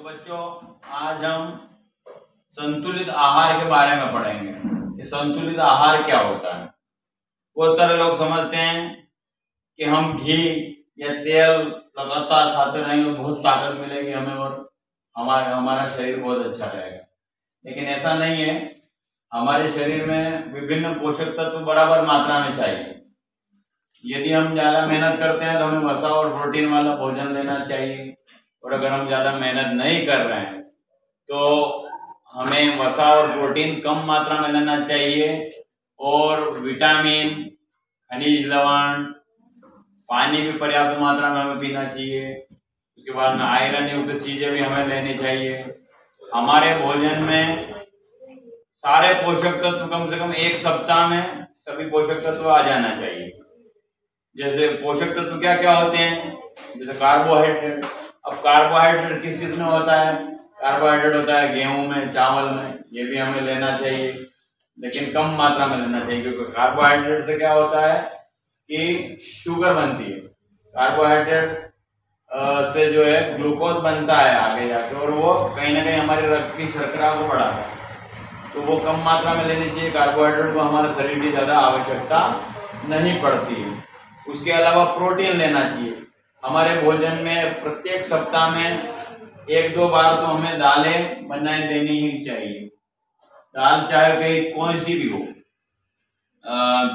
तो बच्चों, आज हम संतुलित आहार के बारे में पढ़ेंगे कि संतुलित आहार क्या होता है। बहुत सारे लोग समझते हैं कि हम घी या तेल लगातार खाते रहेंगे, बहुत ताकत मिलेगी हमें और हमारा शरीर बहुत अच्छा रहेगा, लेकिन ऐसा नहीं है। हमारे शरीर में विभिन्न पोषक तत्व बराबर मात्रा में चाहिए। यदि हम ज्यादा मेहनत करते हैं तो हमें वसा और प्रोटीन वाला भोजन लेना चाहिए, और अगर हम ज्यादा मेहनत नहीं कर रहे हैं तो हमें वसा और प्रोटीन कम मात्रा में लेना चाहिए, और विटामिन, खनिज लवण, पानी भी पर्याप्त मात्रा में हमें पीना चाहिए। उसके बाद में आयरन युक्त चीजें भी हमें लेनी चाहिए। हमारे भोजन में सारे पोषक तत्व कम से कम एक सप्ताह में सभी पोषक तत्व आ जाना चाहिए। जैसे पोषक तत्व क्या क्या होते हैं, जैसे कार्बोहाइड्रेट। अब कार्बोहाइड्रेट किस किस में होता है? कार्बोहाइड्रेट होता है गेहूं में, चावल में, ये भी हमें लेना चाहिए, लेकिन कम मात्रा में लेना चाहिए, क्योंकि कार्बोहाइड्रेट से क्या होता है कि शुगर बनती है। कार्बोहाइड्रेट से जो है ग्लूकोज बनता है आगे जाके, और वो कहीं ना कहीं हमारे रक्त की शर्करा को बढ़ाता है, तो वो कम मात्रा में लेनी चाहिए। कार्बोहाइड्रेट को हमारे शरीर की ज्यादा आवश्यकता नहीं पड़ती है। उसके अलावा प्रोटीन लेना चाहिए। हमारे भोजन में प्रत्येक सप्ताह में 1-2 बार तो हमें दालें बनाए देनी ही चाहिए। दाल चाहे कहीं कौन सी भी हो,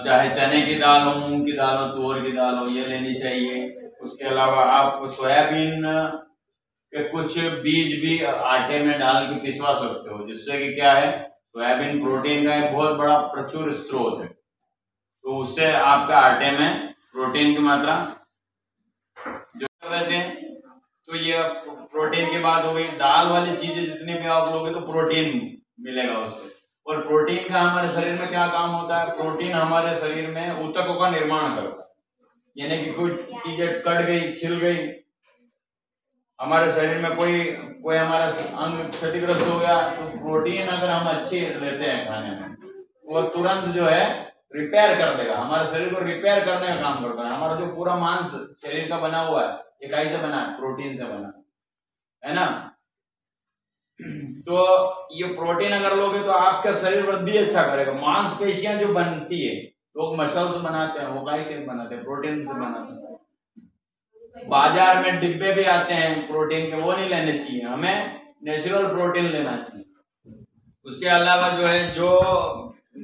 चाहे चने की दाल हो, मूंग की दाल हो, तुअर की दाल हो, ये लेनी चाहिए। उसके अलावा आप सोयाबीन के कुछ बीज भी आटे में डाल के पिसवा सकते हो, जिससे कि क्या है, सोयाबीन प्रोटीन का एक बहुत बड़ा प्रचुर स्रोत है, तो उससे आपका आटे में प्रोटीन की मात्रा जो रहते हैं। तो ये प्रोटीन की बात हो गई। दाल वाली चीजें जितनी भी आप लोगे तो प्रोटीन मिलेगा उससे। और प्रोटीन का हमारे शरीर में क्या काम होता है? प्रोटीन हमारे शरीर में ऊतकों का निर्माण करता है, यानी कि कुछ चीजें कट गई, छिल गई, हमारे शरीर में कोई हमारा अंग क्षतिग्रस्त हो गया, तो प्रोटीन अगर हम अच्छी लेते हैं खाने में, वो तुरंत जो है रिपेयर कर देगा, हमारे शरीर को रिपेयर करने का काम करता है। हमारा जो पूरा मांस शरीर का बना हुआ है, ये काई से बना है? प्रोटीन से बना है ना। तो ये प्रोटीन अगर लोगे तो आपका शरीर वृद्धि अच्छा करेगा। मांसपेशियां जो बनती है, लोग मसल्स बनाते हैं, वो काई से बनाते हैं? प्रोटीन से बनाते हैं। बाजार में डिब्बे भी आते हैं प्रोटीन के, वो नहीं लेने चाहिए, हमें नेचुरल प्रोटीन लेना चाहिए। उसके अलावा जो है,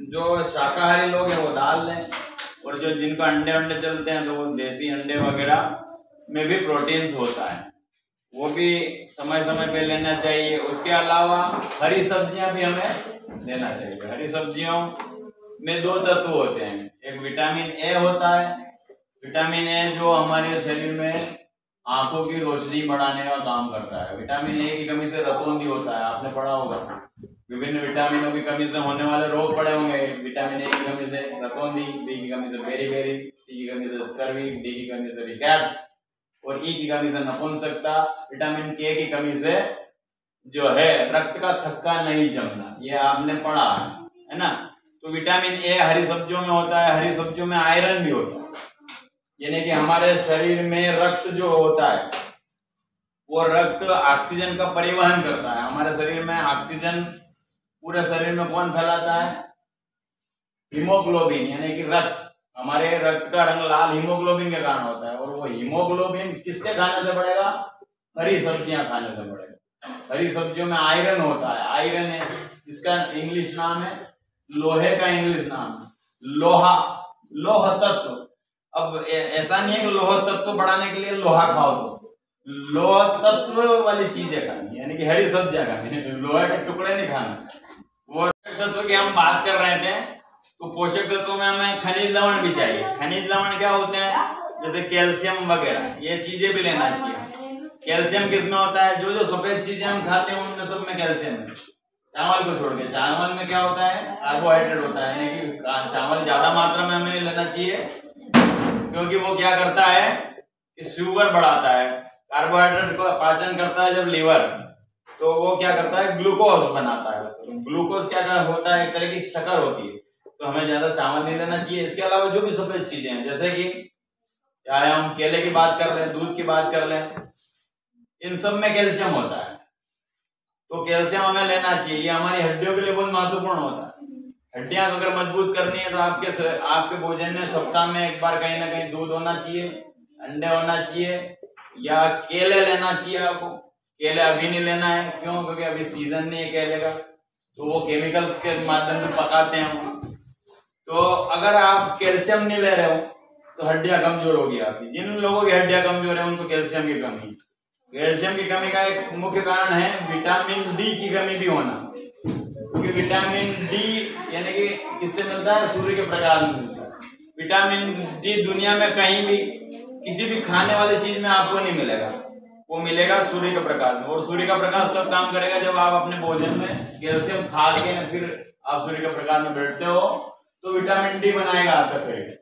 जो शाकाहारी लोग हैं वो दाल लें, और जो जिनका अंडे चलते हैं तो वो देसी अंडे वगैरह में भी प्रोटीन्स होता है, वो भी समय समय पे लेना चाहिए। उसके अलावा हरी सब्जियां भी हमें लेना चाहिए। हरी सब्जियों में 2 तत्व होते हैं, एक विटामिन ए होता है। विटामिन ए जो हमारे शरीर में आंखों की रोशनी बढ़ाने का काम करता है। विटामिन ए की कमी से रतौंधी होता है, आपने पढ़ा होगा। विभिन्न विटामिनों की कमी से होने वाले रोग पड़े होंगे। विटामिन ए की कमी से रतौंधी, बी की कमी से बेरी, सी की कमी से स्कर्वी, डी की कमी से रिकेट्स, और ई की कमी से नपुंसकता। विटामिन के की कमी से जो है रक्त का थक्का नहीं जमना, ये आपने पढ़ा है ना। तो विटामिन ए हरी सब्जियों में होता है। हरी सब्जियों में आयरन भी होता है, यानी कि हमारे शरीर में रक्त जो होता है, वो रक्त ऑक्सीजन का परिवहन करता है। हमारे शरीर में ऑक्सीजन पूरे शरीर में कौन फैलाता है? हीमोग्लोबिन, यानी कि रक्त। हमारे रक्त का रंग लाल हीमोग्लोबिन के कारण होता है, और वो हीमोग्लोबिन किसके खाने से बढ़ेगा? हरी सब्जियां खाने से बढ़ेगा। हरी सब्जियों में आयरन होता है। आयरन है, इसका इंग्लिश नाम है, लोहे का इंग्लिश नाम लोह तत्व। अब ऐसा नहीं है कि लोह तत्व बढ़ाने के लिए लोहा खाओ, तो लोह तत्व वाली चीजें खानी, यानी कि हरी सब्जियां खानी, लोहे के टुकड़े नहीं खाना। वो तत्व की हम बात कर रहे थे, तो पोषक तत्वों में हमें खनिज लवण भी चाहिए। खनिज लवण क्या होते हैं? जैसे कैल्शियम वगैरह, ये चीजें भी लेना चाहिए। कैल्शियम किसमें होता है? जो सफेद चीजें हम खाते हैं उनमें सब में कैल्शियम है, चावल को छोड़ के। चावल में क्या होता है? कार्बोहाइड्रेट होता है, यानी कि चावल ज्यादा मात्रा में हमें लेना चाहिए, क्योंकि वो क्या करता है कि शुगर बढ़ाता है। कार्बोहाइड्रेट को पाचन करता है जब लीवर, तो वो क्या करता है? ग्लूकोज बनाता है। तो ग्लूकोज क्या होता है? एक तरह की शक्कर होती है, तो हमें ज्यादा चावल नहीं लेना चाहिए। इसके अलावा जो भी सफेद चीजें हैं, जैसे कि चाहे हम केले की बात कर लें, दूध की बात कर लें, इन सब में कैल्शियम होता है। तो कैल्शियम हमें लेना चाहिए। ये हमारी हड्डियों के लिए बहुत महत्वपूर्ण होता है। हड्डियां अगर मजबूत करनी है तो आपके भोजन में सप्ताह में एक बार कहीं ना कहीं दूध होना चाहिए, अंडे होना चाहिए, या केले लेना चाहिए। आपको केले अभी नहीं लेना है, क्यों? क्योंकि अभी सीजन नहीं है केले का, तो वो केमिकल्स के माध्यम से पकाते हैं। तो अगर आप कैल्शियम नहीं ले रहे हो तो हड्डियां कमजोर होगी आपकी। जिन लोगों की हड्डियां कमजोर है उनको कैल्शियम की कमी। कैल्शियम की कमी का एक मुख्य कारण है विटामिन डी की कमी भी होना, क्योंकि विटामिन डी यानी कि किससे मिलता है? सूर्य के प्रकाश में मिलता है। विटामिन डी दुनिया में कहीं भी किसी भी खाने वाली चीज में आपको नहीं मिलेगा, वो मिलेगा सूर्य के प्रकाश में। और सूर्य का प्रकाश तब काम करेगा जब आप अपने भोजन में कैल्शियम खा के फिर आप सूर्य के प्रकाश में बैठते हो, तो विटामिन डी बनाएगा आपका शरीर।